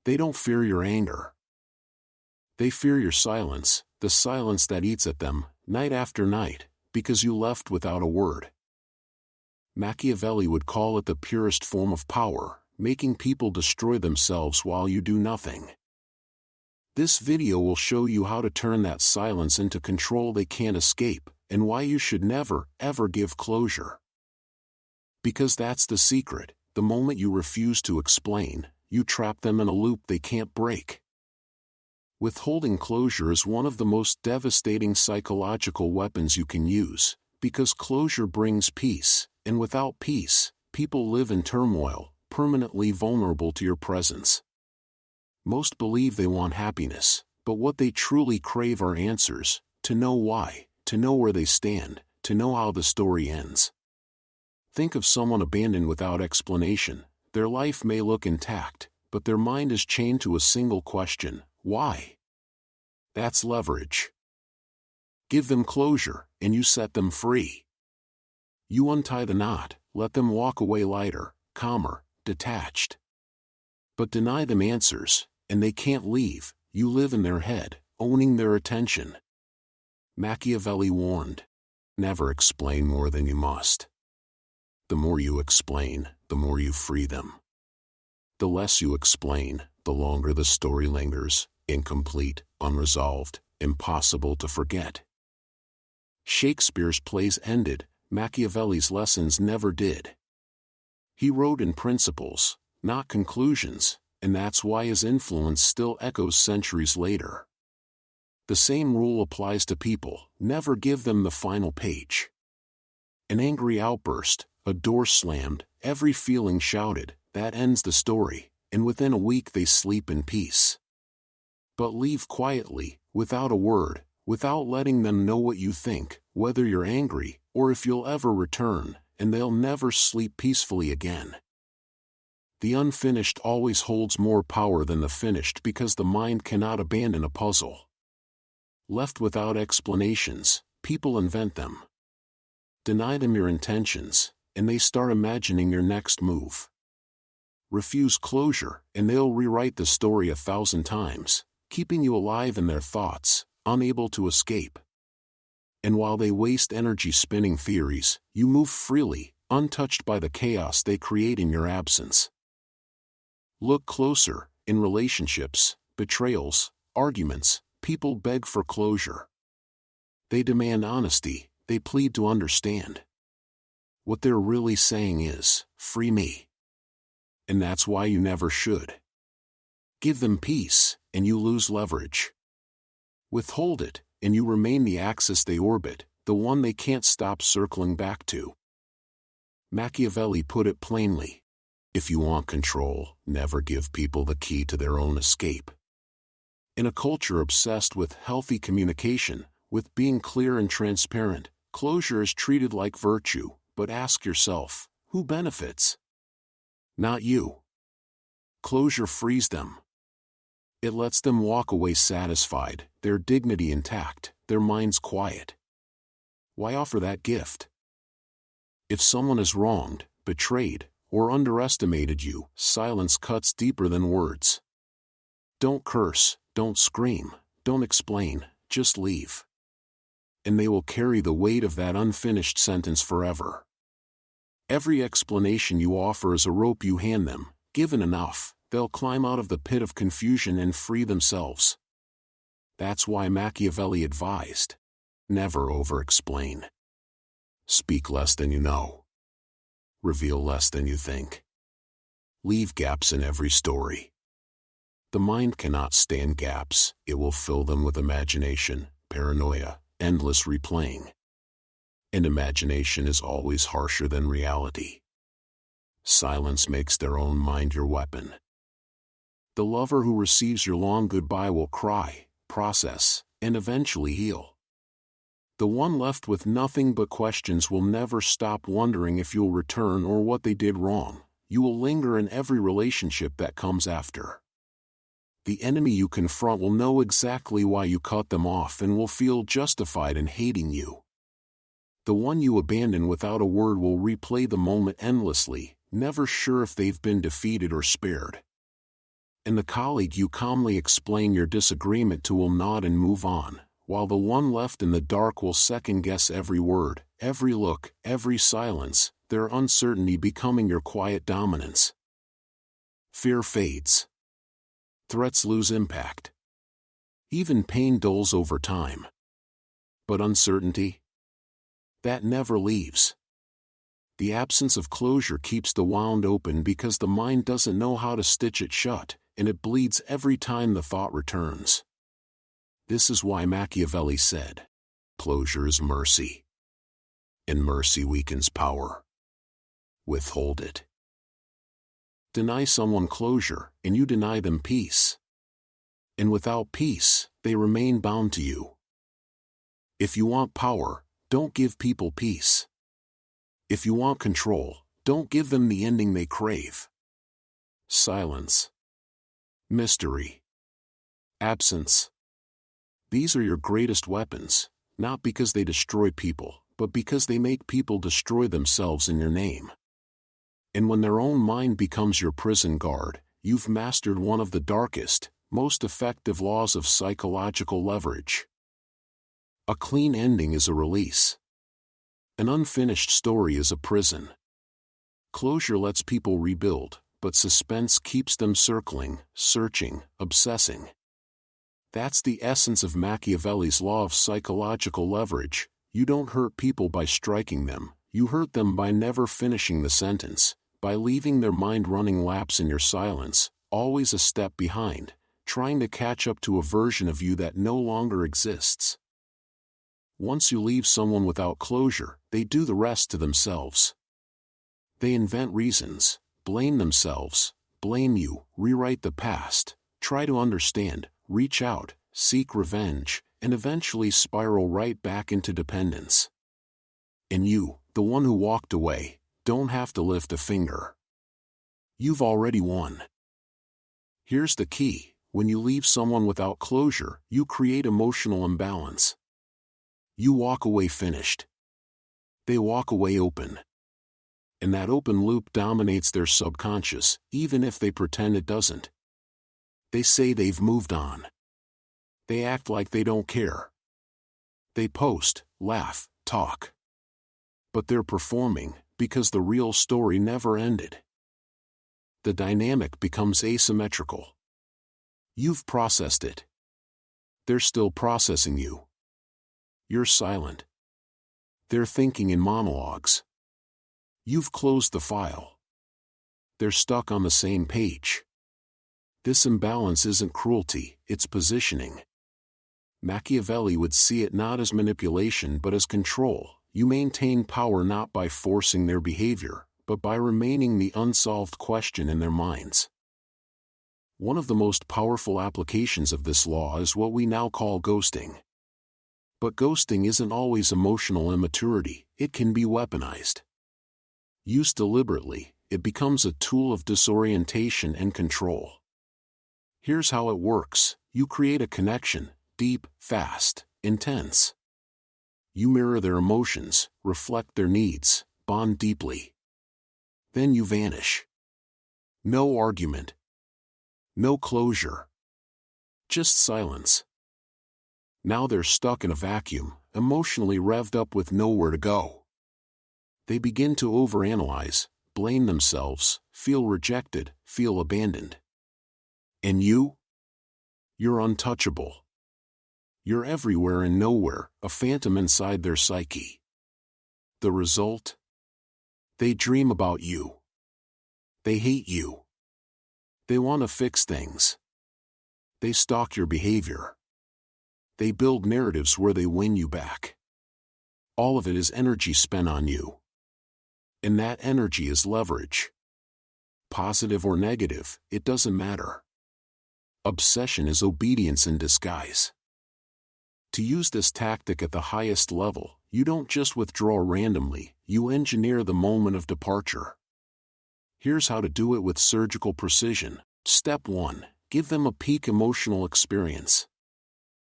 They don't fear your anger. They fear your silence, the silence that eats at them, night after night, because you left without a word. Machiavelli would call it the purest form of power, making people destroy themselves while you do nothing. This video will show you how to turn that silence into control they can't escape, and why you should never, ever give closure. Because that's the secret: the moment you refuse to explain, you trap them in a loop they can't break. Withholding closure is one of the most devastating psychological weapons you can use, because closure brings peace, and without peace, people live in turmoil, permanently vulnerable to your presence. Most believe they want happiness, but what they truly crave are answers, to know why, to know where they stand, to know how the story ends. Think of someone abandoned without explanation. Their life may look intact, but their mind is chained to a single question: why? That's leverage. Give them closure, and you set them free. You untie the knot, let them walk away lighter, calmer, detached. But deny them answers, and they can't leave. You live in their head, owning their attention. Machiavelli warned, never explain more than you must. The more you explain, the more you free them. The less you explain, the longer the story lingers, incomplete, unresolved, impossible to forget. Shakespeare's plays ended, Machiavelli's lessons never did. He wrote in principles, not conclusions, and that's why his influence still echoes centuries later. The same rule applies to people: never give them the final page. An angry outburst, a door slammed, every feeling shouted, that ends the story, and within a week they sleep in peace. But leave quietly, without a word, without letting them know what you think, whether you're angry, or if you'll ever return, and they'll never sleep peacefully again. The unfinished always holds more power than the finished, because the mind cannot abandon a puzzle. Left without explanations, people invent them. Deny them your intentions, and they start imagining your next move. Refuse closure, and they'll rewrite the story 1,000 times, keeping you alive in their thoughts, unable to escape. And while they waste energy spinning theories, you move freely, untouched by the chaos they create in your absence. Look closer. In relationships, betrayals, arguments, people beg for closure. They demand honesty, they plead to understand. What they're really saying is, free me. And that's why you never should. Give them peace, and you lose leverage. Withhold it, and you remain the axis they orbit, the one they can't stop circling back to. Machiavelli put it plainly: if you want control, never give people the key to their own escape. In a culture obsessed with healthy communication, with being clear and transparent, closure is treated like virtue, but ask yourself, who benefits? Not you. Closure frees them. It lets them walk away satisfied, their dignity intact, their minds quiet. Why offer that gift? If someone is wronged, betrayed, or underestimated you, silence cuts deeper than words. Don't curse, don't scream, don't explain, just leave. And they will carry the weight of that unfinished sentence forever. Every explanation you offer is a rope you hand them. Given enough, they'll climb out of the pit of confusion and free themselves. That's why Machiavelli advised: never over-explain. Speak less than you know. Reveal less than you think. Leave gaps in every story. The mind cannot stand gaps, it will fill them with imagination, paranoia, endless replaying. And imagination is always harsher than reality. Silence makes their own mind your weapon. The lover who receives your long goodbye will cry, process, and eventually heal. The one left with nothing but questions will never stop wondering if you'll return or what they did wrong. You will linger in every relationship that comes after. The enemy you confront will know exactly why you cut them off and will feel justified in hating you. The one you abandon without a word will replay the moment endlessly, never sure if they've been defeated or spared. And the colleague you calmly explain your disagreement to will nod and move on, while the one left in the dark will second-guess every word, every look, every silence, their uncertainty becoming your quiet dominance. Fear fades. Threats lose impact. Even pain dulls over time. But uncertainty? That never leaves. The absence of closure keeps the wound open because the mind doesn't know how to stitch it shut, and it bleeds every time the thought returns. This is why Machiavelli said, "Closure is mercy, and mercy weakens power. Withhold it." Deny someone closure, and you deny them peace. And without peace, they remain bound to you. If you want power, don't give people peace. If you want control, don't give them the ending they crave. Silence. Mystery. Absence. These are your greatest weapons, not because they destroy people, but because they make people destroy themselves in your name. And when their own mind becomes your prison guard, you've mastered one of the darkest, most effective laws of psychological leverage. A clean ending is a release. An unfinished story is a prison. Closure lets people rebuild, but suspense keeps them circling, searching, obsessing. That's the essence of Machiavelli's law of psychological leverage. You don't hurt people by striking them, you hurt them by never finishing the sentence, by leaving their mind running laps in your silence, always a step behind, trying to catch up to a version of you that no longer exists. Once you leave someone without closure, they do the rest to themselves. They invent reasons, blame themselves, blame you, rewrite the past, try to understand, reach out, seek revenge, and eventually spiral right back into dependence. And you, the one who walked away, don't have to lift a finger. You've already won. Here's the key: when you leave someone without closure, you create emotional imbalance. You walk away finished. They walk away open. And that open loop dominates their subconscious, even if they pretend it doesn't. They say they've moved on. They act like they don't care. They post, laugh, talk. But they're performing, because the real story never ended. The dynamic becomes asymmetrical. You've processed it. They're still processing you. You're silent. They're thinking in monologues. You've closed the file. They're stuck on the same page. This imbalance isn't cruelty, it's positioning. Machiavelli would see it not as manipulation but as control. You maintain power not by forcing their behavior, but by remaining the unsolved question in their minds. One of the most powerful applications of this law is what we now call ghosting. But ghosting isn't always emotional immaturity, it can be weaponized. Used deliberately, it becomes a tool of disorientation and control. Here's how it works: you create a connection, deep, fast, intense. You mirror their emotions, reflect their needs, bond deeply. Then you vanish. No argument. No closure. Just silence. Now they're stuck in a vacuum, emotionally revved up with nowhere to go. They begin to overanalyze, blame themselves, feel rejected, feel abandoned. And you? You're untouchable. You're everywhere and nowhere, a phantom inside their psyche. The result? They dream about you. They hate you. They want to fix things. They stalk your behavior. They build narratives where they win you back. All of it is energy spent on you. And that energy is leverage. Positive or negative, it doesn't matter. Obsession is obedience in disguise. To use this tactic at the highest level, you don't just withdraw randomly, you engineer the moment of departure. Here's how to do it with surgical precision. Step 1. Give them a peak emotional experience.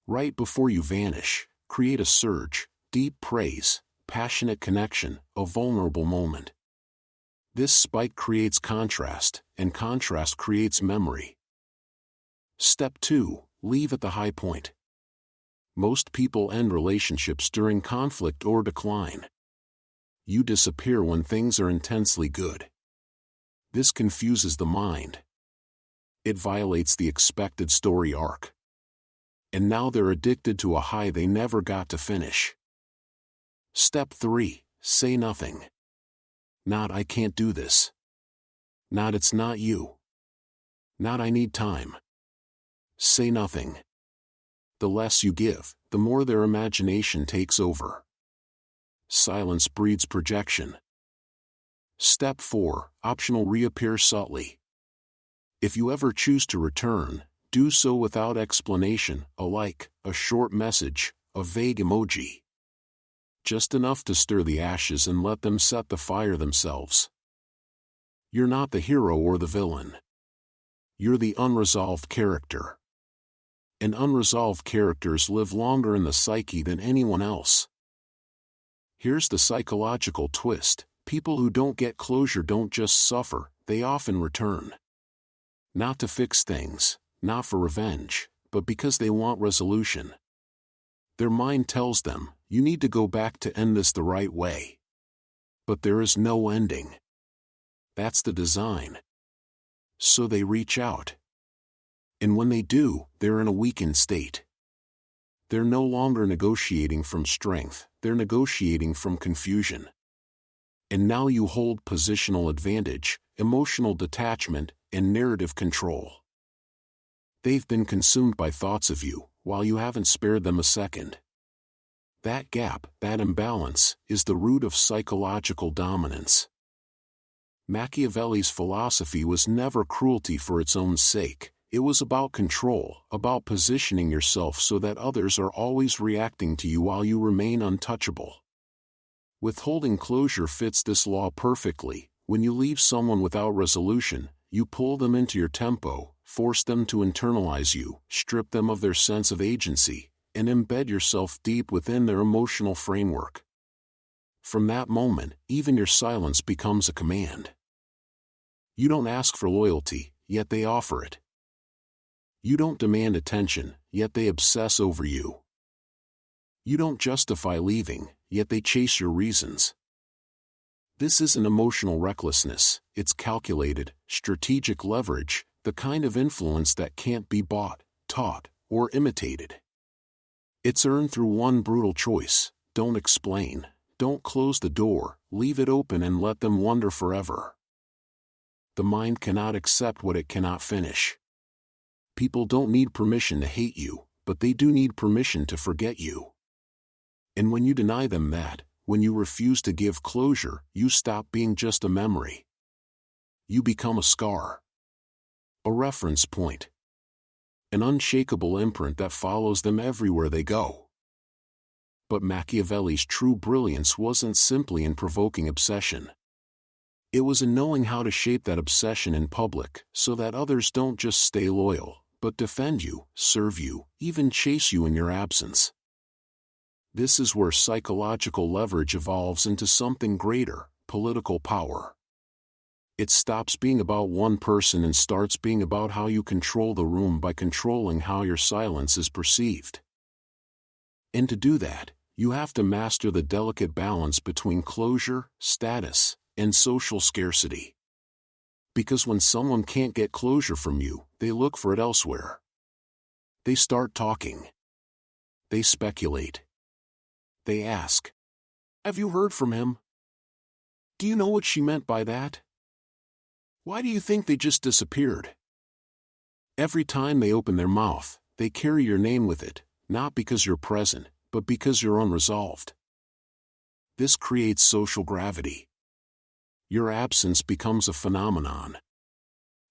Right before you vanish, create a surge, deep praise, passionate connection, a vulnerable moment. This spike creates contrast, and contrast creates memory. Step 2. Leave at the high point. Most people end relationships during conflict or decline. You disappear when things are intensely good. This confuses the mind. It violates the expected story arc. And now they're addicted to a high they never got to finish. Step 3. Say nothing. Not "I can't do this." Not "it's not you." Not "I need time." Say nothing. The less you give, the more their imagination takes over. Silence breeds projection. Step 4. Optional. Reappear subtly. If you ever choose to return, do so without explanation, a like, a short message, a vague emoji. Just enough to stir the ashes and let them set the fire themselves. You're not the hero or the villain. You're the unresolved character. And unresolved characters live longer in the psyche than anyone else. Here's the psychological twist: people who don't get closure don't just suffer, they often return. Not to fix things, not for revenge, but because they want resolution. Their mind tells them, "You need to go back to end this the right way." But there is no ending. That's the design. So they reach out. And when they do, they're in a weakened state. They're no longer negotiating from strength, they're negotiating from confusion. And now you hold positional advantage, emotional detachment, and narrative control. They've been consumed by thoughts of you, while you haven't spared them a second. That gap, that imbalance, is the root of psychological dominance. Machiavelli's philosophy was never cruelty for its own sake. It was about control, about positioning yourself so that others are always reacting to you while you remain untouchable. Withholding closure fits this law perfectly. When you leave someone without resolution, you pull them into your tempo, force them to internalize you, strip them of their sense of agency, and embed yourself deep within their emotional framework. From that moment, even your silence becomes a command. You don't ask for loyalty, yet they offer it. You don't demand attention, yet they obsess over you. You don't justify leaving, yet they chase your reasons. This isn't emotional recklessness, it's calculated, strategic leverage, the kind of influence that can't be bought, taught, or imitated. It's earned through one brutal choice: don't explain, don't close the door, leave it open and let them wonder forever. The mind cannot accept what it cannot finish. People don't need permission to hate you, but they do need permission to forget you. And when you deny them that, when you refuse to give closure, you stop being just a memory. You become a scar. A reference point. An unshakable imprint that follows them everywhere they go. But Machiavelli's true brilliance wasn't simply in provoking obsession. It was in knowing how to shape that obsession in public, so that others don't just stay loyal, but defend you, serve you, even chase you in your absence. This is where psychological leverage evolves into something greater: political power. It stops being about one person and starts being about how you control the room by controlling how your silence is perceived. And to do that, you have to master the delicate balance between closure, status, and social scarcity. Because when someone can't get closure from you, they look for it elsewhere. They start talking. They speculate. They ask, "Have you heard from him? Do you know what she meant by that? Why do you think they just disappeared?" Every time they open their mouth, they carry your name with it, not because you're present, but because you're unresolved. This creates social gravity. Your absence becomes a phenomenon.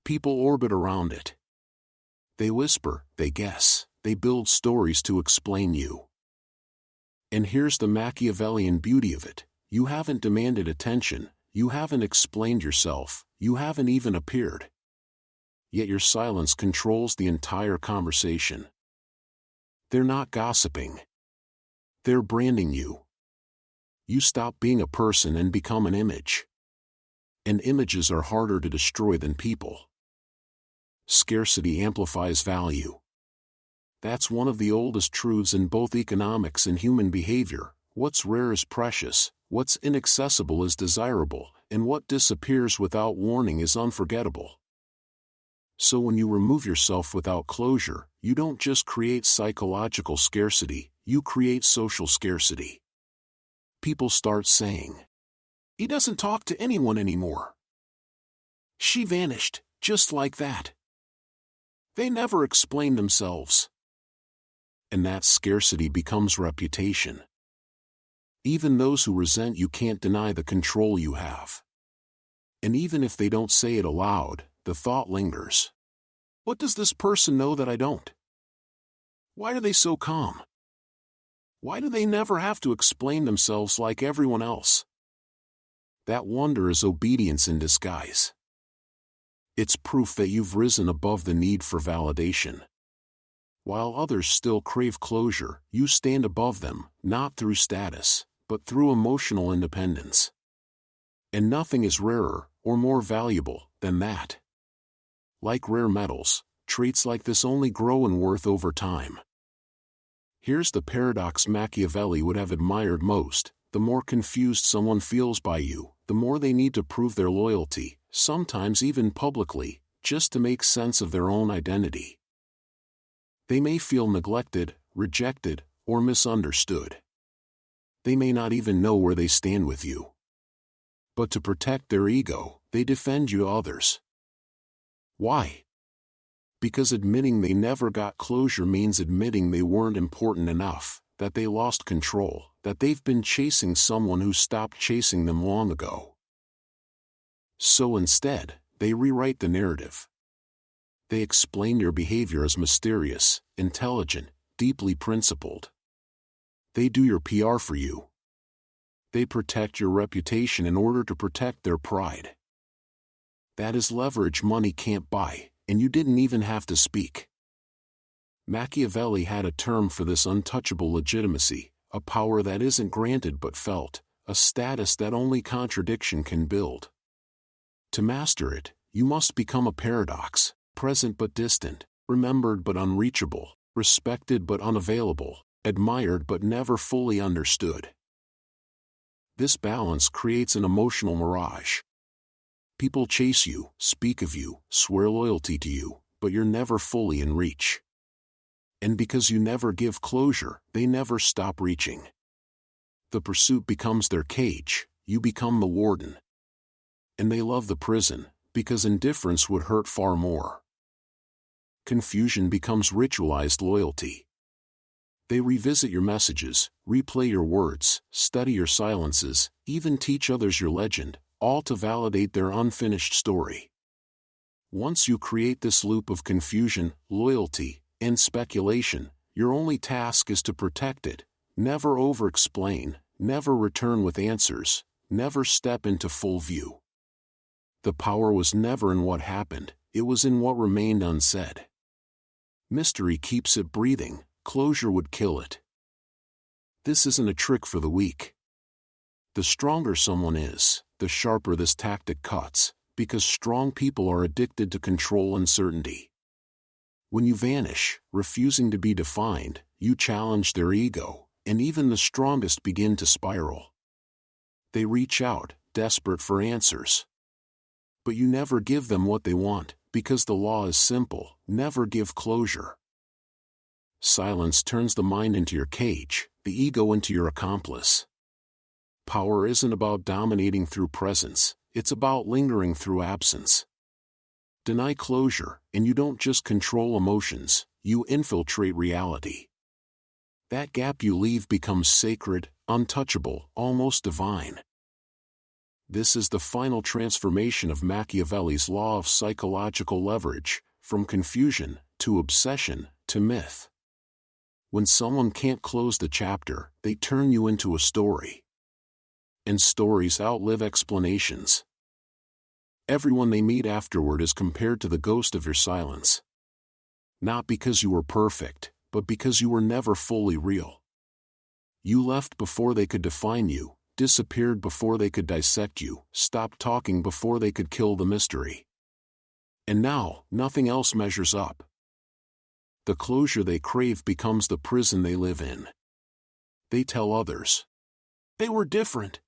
People orbit around it. They whisper, they guess, they build stories to explain you. And here's the Machiavellian beauty of it: you haven't demanded attention, you haven't explained yourself, you haven't even appeared. Yet your silence controls the entire conversation. They're not gossiping. They're branding you. You stop being a person and become an image. And images are harder to destroy than people. Scarcity amplifies value. That's one of the oldest truths in both economics and human behavior. What's rare is precious, what's inaccessible is desirable, and what disappears without warning is unforgettable. So when you remove yourself without closure, you don't just create psychological scarcity, you create social scarcity. People start saying, "He doesn't talk to anyone anymore. She vanished, just like that." They never explain themselves. And that scarcity becomes reputation. Even those who resent you can't deny the control you have. And even if they don't say it aloud, the thought lingers. What does this person know that I don't? Why are they so calm? Why do they never have to explain themselves like everyone else? That wonder is obedience in disguise. It's proof that you've risen above the need for validation. While others still crave closure, you stand above them, not through status, but through emotional independence. And nothing is rarer, or more valuable, than that. Like rare metals, traits like this only grow in worth over time. Here's the paradox Machiavelli would have admired most: the more confused someone feels by you, the more they need to prove their loyalty, sometimes even publicly, just to make sense of their own identity. They may feel neglected, rejected, or misunderstood. They may not even know where they stand with you. But to protect their ego, they defend you to others. Why? Because admitting they never got closure means admitting they weren't important enough, that they lost control, that they've been chasing someone who stopped chasing them long ago. So instead, they rewrite the narrative. They explain your behavior as mysterious, intelligent, deeply principled. They do your PR for you. They protect your reputation in order to protect their pride. That is leverage money can't buy, and you didn't even have to speak. Machiavelli had a term for this untouchable legitimacy, a power that isn't granted but felt, a status that only contradiction can build. To master it, you must become a paradox, present but distant, remembered but unreachable, respected but unavailable, admired but never fully understood. This balance creates an emotional mirage. People chase you, speak of you, swear loyalty to you, but you're never fully in reach. And because you never give closure, they never stop reaching. The pursuit becomes their cage, you become the warden. And they love the prison, because indifference would hurt far more. Confusion becomes ritualized loyalty. They revisit your messages, replay your words, study your silences, even teach others your legend, all to validate their unfinished story. Once you create this loop of confusion, loyalty, and speculation, your only task is to protect it, never over-explain, never return with answers, never step into full view. The power was never in what happened, it was in what remained unsaid. Mystery keeps it breathing, closure would kill it. This isn't a trick for the weak. The stronger someone is, the sharper this tactic cuts, because strong people are addicted to control and certainty. When you vanish, refusing to be defined, you challenge their ego, and even the strongest begin to spiral. They reach out, desperate for answers. But you never give them what they want, because the law is simple: never give closure. Silence turns the mind into your cage, the ego into your accomplice. Power isn't about dominating through presence, it's about lingering through absence. Deny closure, and you don't just control emotions, you infiltrate reality. That gap you leave becomes sacred, untouchable, almost divine. This is the final transformation of Machiavelli's law of psychological leverage, from confusion, to obsession, to myth. When someone can't close the chapter, they turn you into a story. And stories outlive explanations. Everyone they meet afterward is compared to the ghost of your silence. Not because you were perfect, but because you were never fully real. You left before they could define you, disappeared before they could dissect you, stopped talking before they could kill the mystery. And now, nothing else measures up. The closure they crave becomes the prison they live in. They tell others, "They were different.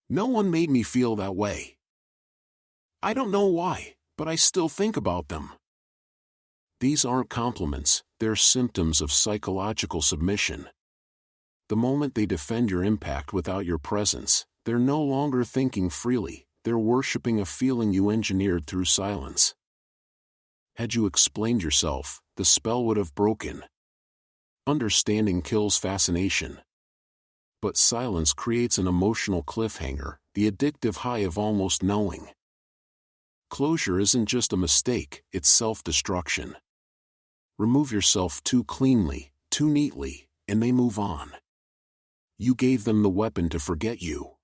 No one made me feel that way. I don't know why, but I still think about them." These aren't compliments, they're symptoms of psychological submission. The moment they defend your impact without your presence, they're no longer thinking freely, they're worshipping a feeling you engineered through silence. Had you explained yourself, the spell would have broken. Understanding kills fascination. But silence creates an emotional cliffhanger, the addictive high of almost knowing. Closure isn't just a mistake, it's self-destruction. Remove yourself too cleanly, too neatly, and they move on. You gave them the weapon to forget you.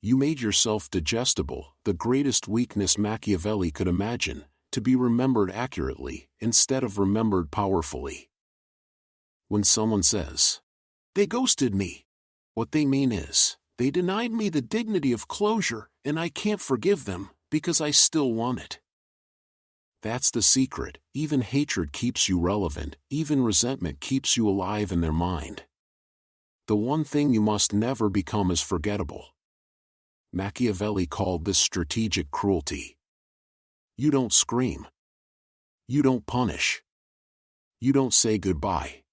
You made yourself digestible, the greatest weakness Machiavelli could imagine, to be remembered accurately, instead of remembered powerfully. When someone says, "They ghosted me," what they mean is, they denied me the dignity of closure, and I can't forgive them, because I still want it. That's the secret, even hatred keeps you relevant, even resentment keeps you alive in their mind. The one thing you must never become is forgettable. Machiavelli called this strategic cruelty. You don't scream. You don't punish. You don't say goodbye.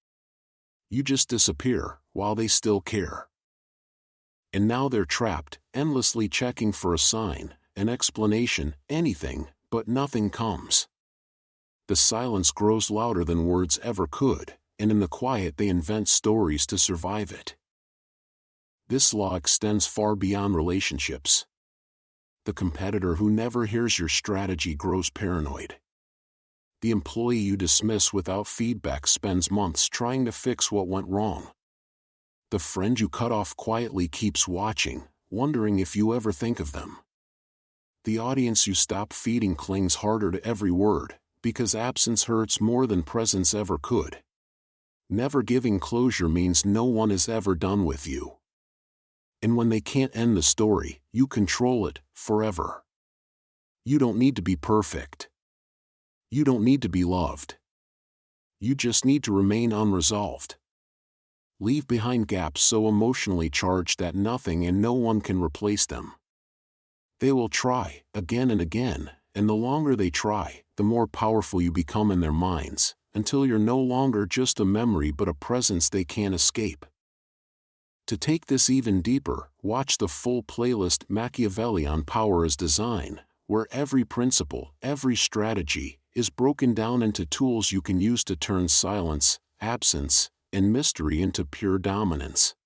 You just disappear, while they still care. And now they're trapped, endlessly checking for a sign, an explanation, anything, but nothing comes. The silence grows louder than words ever could, and in the quiet they invent stories to survive it. This law extends far beyond relationships. The competitor who never hears your strategy grows paranoid. The employee you dismiss without feedback spends months trying to fix what went wrong. The friend you cut off quietly keeps watching, wondering if you ever think of them. The audience you stop feeding clings harder to every word, because absence hurts more than presence ever could. Never giving closure means no one is ever done with you. And when they can't end the story, you control it, forever. You don't need to be perfect. You don't need to be loved. You just need to remain unresolved. Leave behind gaps so emotionally charged that nothing and no one can replace them. They will try, again and again, and the longer they try, the more powerful you become in their minds, until you're no longer just a memory but a presence they can't escape. To take this even deeper, watch the full playlist Machiavelli on Power as Design, where every principle, every strategy, is broken down into tools you can use to turn silence, absence, and mystery into pure dominance.